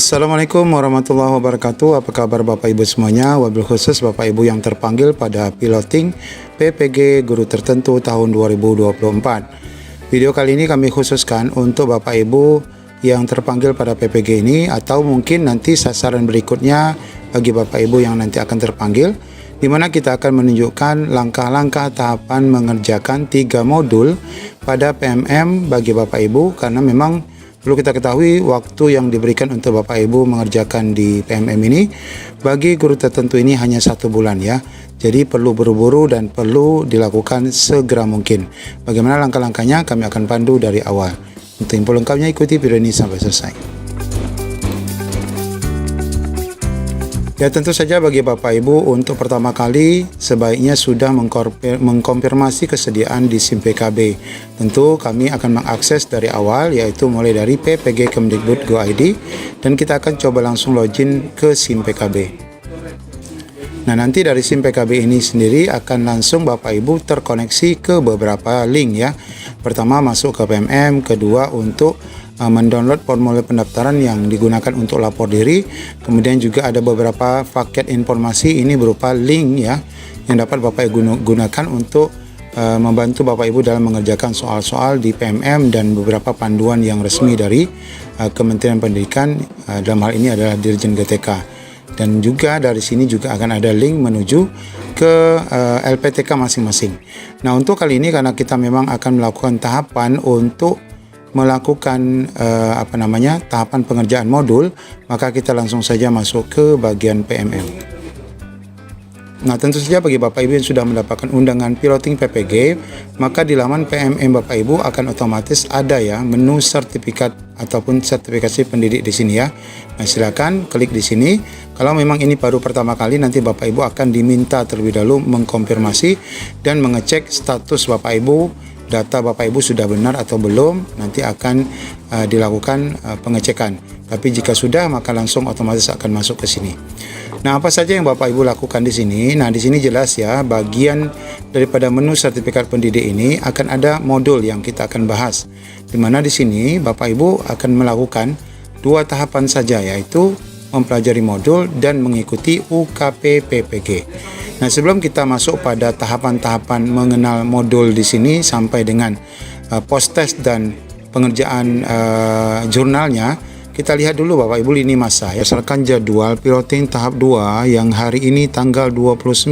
Assalamualaikum warahmatullahi wabarakatuh. Apa kabar Bapak Ibu semuanya? Wabil khusus Bapak Ibu yang terpanggil pada piloting PPG Guru Tertentu tahun 2024. Video kali ini kami khususkan untuk Bapak Ibu yang terpanggil pada PPG ini, atau mungkin nanti sasaran berikutnya bagi Bapak Ibu yang nanti akan terpanggil, di mana kita akan menunjukkan langkah-langkah tahapan mengerjakan 3 modul pada PMM bagi Bapak Ibu, karena memang perlu kita ketahui waktu yang diberikan untuk Bapak Ibu mengerjakan di PMM ini bagi guru tertentu ini hanya 1 bulan ya. Jadi perlu buru-buru dan perlu dilakukan segera mungkin. Bagaimana langkah-langkahnya kami akan pandu dari awal. Untuk info lengkapnya ikuti video ini sampai selesai. Ya, tentu saja bagi Bapak Ibu untuk pertama kali sebaiknya sudah mengkonfirmasi kesediaan di SIM PKB. Tentu kami akan mengakses dari awal, yaitu mulai dari PPG Kemdikbud Go ID, dan kita akan coba langsung login ke SIM PKB. Nah, nanti dari SIM PKB ini sendiri akan langsung Bapak Ibu terkoneksi ke beberapa link ya. Pertama masuk ke PMM, kedua untuk mendownload formulir pendaftaran yang digunakan untuk lapor diri. Kemudian juga ada beberapa paket informasi, ini berupa link ya, yang dapat Bapak Ibu gunakan untuk membantu Bapak Ibu dalam mengerjakan soal-soal di PMM, dan beberapa panduan yang resmi dari Kementerian Pendidikan, dalam hal ini adalah Dirjen GTK. Dan juga dari sini juga akan ada link menuju ke LPTK masing-masing. Nah, untuk kali ini karena kita memang akan melakukan tahapan untuk melakukan tahapan pengerjaan modul, maka kita langsung saja masuk ke bagian PMM. Nah, tentu saja bagi Bapak Ibu yang sudah mendapatkan undangan piloting PPG, maka di laman PMM Bapak Ibu akan otomatis ada ya menu sertifikat ataupun sertifikasi pendidik di sini ya. Nah, silakan klik di sini. Kalau memang ini baru pertama kali, nanti Bapak Ibu akan diminta terlebih dahulu mengkonfirmasi dan mengecek status Bapak Ibu, data Bapak Ibu sudah benar atau belum. Nanti akan dilakukan pengecekan. Tapi jika sudah, maka langsung otomatis akan masuk ke sini. Nah, apa saja yang Bapak Ibu lakukan di sini? Nah, di sini jelas ya, bagian daripada menu sertifikat pendidik ini akan ada modul yang kita akan bahas. Di mana di sini Bapak Ibu akan melakukan 2 tahapan saja, yaitu mempelajari modul dan mengikuti UKP PPG. Nah, sebelum kita masuk pada tahapan-tahapan mengenal modul di sini sampai dengan post test dan pengerjaan jurnalnya, kita lihat dulu Bapak Ibu lini masa. Berdasarkan jadwal piloting tahap 2 yang hari ini tanggal 29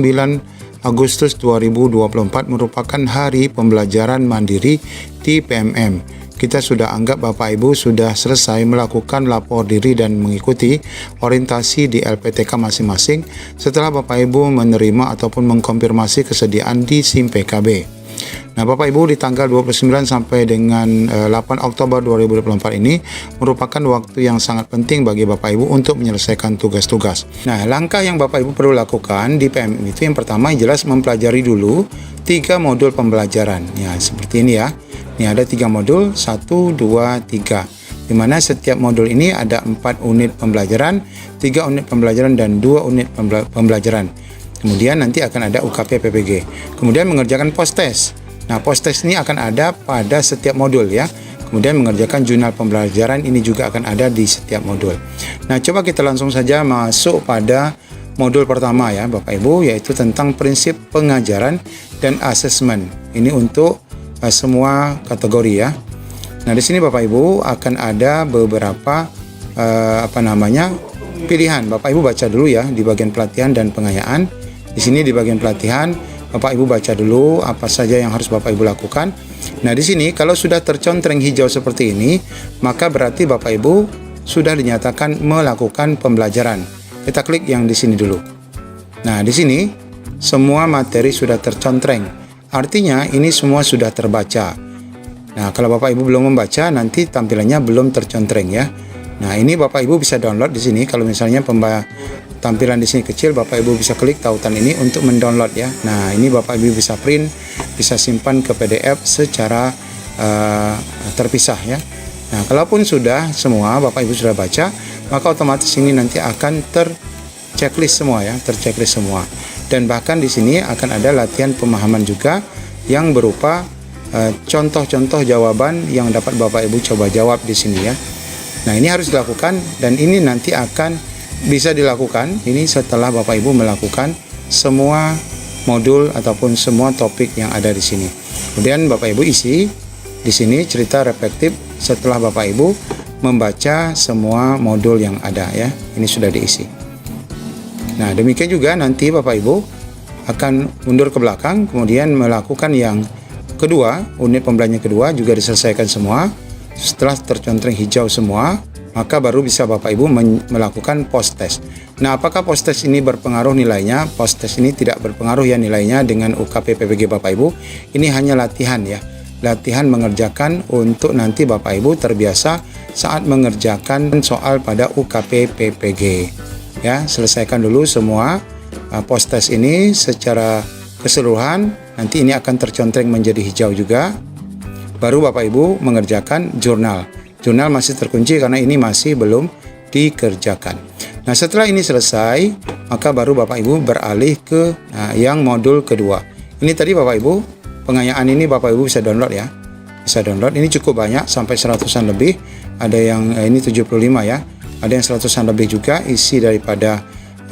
Agustus 2024 merupakan hari pembelajaran mandiri di PMM. Kita sudah anggap Bapak Ibu sudah selesai melakukan lapor diri dan mengikuti orientasi di LPTK masing-masing setelah Bapak Ibu menerima ataupun mengkonfirmasi kesediaan di SIM PKB. Nah, Bapak Ibu di tanggal 29 sampai dengan 8 Oktober 2024 ini merupakan waktu yang sangat penting bagi Bapak Ibu untuk menyelesaikan tugas-tugas. Nah, langkah yang Bapak Ibu perlu lakukan di PMM itu yang pertama jelas mempelajari dulu 3 modul pembelajaran. Ya, seperti ini ya. Ini ada 3 modul, 1, 2, 3. Di mana setiap modul ini ada 4 unit pembelajaran, 3 unit pembelajaran dan 2 unit pembelajaran. Kemudian nanti akan ada UKP PPG. Kemudian mengerjakan post test. Nah, post test ini akan ada pada setiap modul ya. Kemudian mengerjakan jurnal pembelajaran ini juga akan ada di setiap modul. Nah, coba kita langsung saja masuk pada modul pertama ya Bapak Ibu, yaitu tentang prinsip pengajaran dan asesmen. Ini untuk semua kategori ya. Nah, di sini Bapak Ibu akan ada beberapa pilihan. Bapak Ibu baca dulu ya di bagian pelatihan dan pengayaan. Di sini di bagian pelatihan Bapak Ibu baca dulu apa saja yang harus Bapak Ibu lakukan. Nah, di sini kalau sudah tercontreng hijau seperti ini, maka berarti Bapak Ibu sudah dinyatakan melakukan pembelajaran. Kita klik yang di sini dulu. Nah, di sini semua materi sudah tercontreng. Artinya ini semua sudah terbaca. Nah, kalau Bapak Ibu belum membaca, nanti tampilannya belum tercontreng ya. Nah, ini Bapak Ibu bisa download di sini. Kalau misalnya tampilan di sini kecil, Bapak Ibu bisa klik tautan ini untuk mendownload ya. Nah, ini Bapak Ibu bisa print, bisa simpan ke PDF secara terpisah ya. Nah, kalaupun sudah semua Bapak Ibu sudah baca, maka otomatis ini nanti akan terchecklist semua ya, terchecklist semua. Dan bahkan di sini akan ada latihan pemahaman juga yang berupa contoh-contoh jawaban yang dapat Bapak Ibu coba jawab di sini ya. Nah, ini harus dilakukan dan ini nanti akan bisa dilakukan ini setelah Bapak Ibu melakukan semua modul ataupun semua topik yang ada di sini. Kemudian Bapak Ibu isi di sini cerita reflektif setelah Bapak Ibu membaca semua modul yang ada ya. Ini sudah diisi. Nah, demikian juga nanti Bapak Ibu akan mundur ke belakang, kemudian melakukan yang kedua, unit pembelajaran kedua juga diselesaikan semua. Setelah tercontreng hijau semua, maka baru bisa Bapak Ibu melakukan post test. Nah, apakah post test ini berpengaruh nilainya? Post test ini tidak berpengaruh ya nilainya dengan UKP PPG Bapak Ibu. Ini hanya latihan ya. Latihan mengerjakan untuk nanti Bapak Ibu terbiasa saat mengerjakan soal pada UKP PPG. Ya, selesaikan dulu semua post test ini secara keseluruhan. Nanti ini akan tercontreng menjadi hijau juga. Baru Bapak Ibu mengerjakan jurnal. Jurnal masih terkunci karena ini masih belum dikerjakan. Nah, setelah ini selesai, maka baru Bapak Ibu beralih ke yang modul kedua. Ini tadi Bapak Ibu, pengayaan ini Bapak Ibu bisa download ya. Bisa download, ini cukup banyak sampai 100-an lebih. Ada yang ini 75 ya. Ada yang 100-an lebih juga isi daripada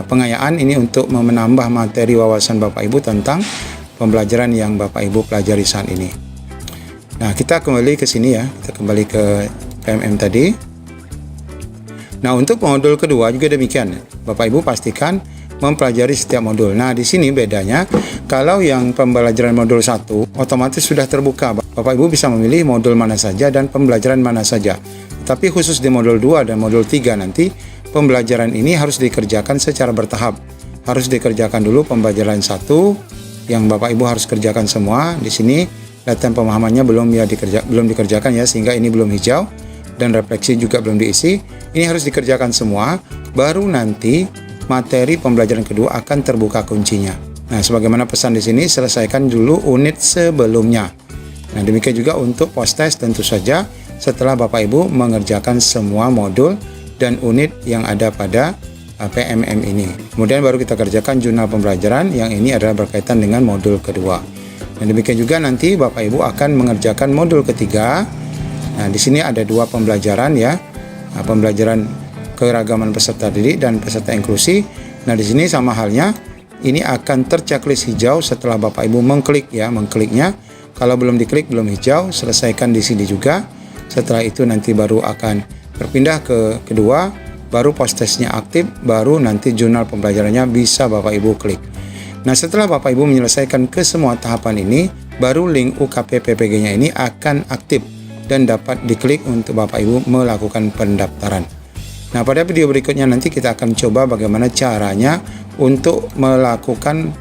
pengayaan ini untuk menambah materi wawasan Bapak Ibu tentang pembelajaran yang Bapak Ibu pelajari saat ini. Nah, kita kembali ke sini ya. Kita kembali ke PMM tadi. Nah, untuk modul kedua juga demikian. Bapak Ibu pastikan mempelajari setiap modul. Nah, di sini bedanya, kalau yang pembelajaran modul 1 otomatis sudah terbuka. Bapak Ibu bisa memilih modul mana saja dan pembelajaran mana saja. Tapi khusus di modul 2 dan modul 3 nanti, pembelajaran ini harus dikerjakan secara bertahap. Harus dikerjakan dulu pembelajaran 1 yang Bapak Ibu harus kerjakan semua. Di sini latihan pemahamannya belum dikerjakan ya, sehingga ini belum hijau. Dan refleksi juga belum diisi. Ini harus dikerjakan semua, baru nanti materi pembelajaran kedua akan terbuka kuncinya. Nah, sebagaimana pesan di sini, selesaikan dulu unit sebelumnya. Nah, demikian juga untuk post test tentu saja setelah Bapak Ibu mengerjakan semua modul dan unit yang ada pada PMM ini. Kemudian baru kita kerjakan jurnal pembelajaran yang ini adalah berkaitan dengan modul kedua. Dan demikian juga nanti Bapak Ibu akan mengerjakan modul ketiga. Nah, di sini ada 2 pembelajaran ya. Pembelajaran keragaman peserta didik dan peserta inklusi. Nah, di sini sama halnya ini akan terchecklist hijau setelah Bapak Ibu mengklik ya, mengkliknya. Kalau belum diklik belum hijau, selesaikan di sini juga. Setelah itu nanti baru akan berpindah ke kedua, baru post testnya aktif, baru nanti jurnal pembelajarannya bisa Bapak Ibu klik. Nah, setelah Bapak Ibu menyelesaikan ke semua tahapan ini, baru link UKP PPG-nya ini akan aktif dan dapat diklik untuk Bapak Ibu melakukan pendaftaran. Nah, pada video berikutnya nanti kita akan coba bagaimana caranya untuk melakukan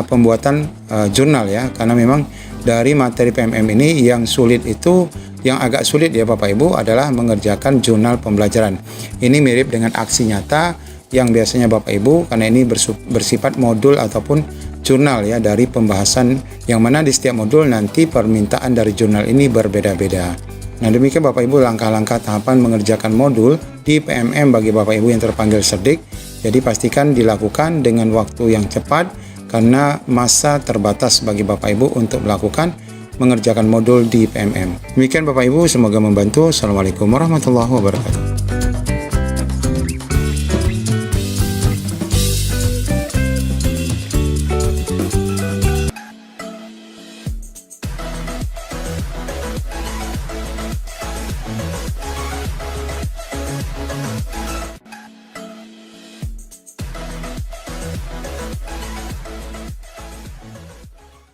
pembuatan jurnal ya, karena memang dari materi PMM ini yang sulit itu, yang agak sulit ya Bapak Ibu adalah mengerjakan jurnal pembelajaran. Ini mirip dengan aksi nyata yang biasanya Bapak Ibu, karena ini bersifat modul ataupun jurnal ya, dari pembahasan yang mana di setiap modul nanti permintaan dari jurnal ini berbeda-beda. Nah, demikian Bapak Ibu langkah-langkah tahapan mengerjakan modul di PMM bagi Bapak Ibu yang terpanggil Cerdik. Jadi pastikan dilakukan dengan waktu yang cepat karena masa terbatas bagi Bapak Ibu untuk melakukan mengerjakan modul di PMM. Demikian Bapak Ibu, semoga membantu. Assalamualaikum warahmatullahi wabarakatuh.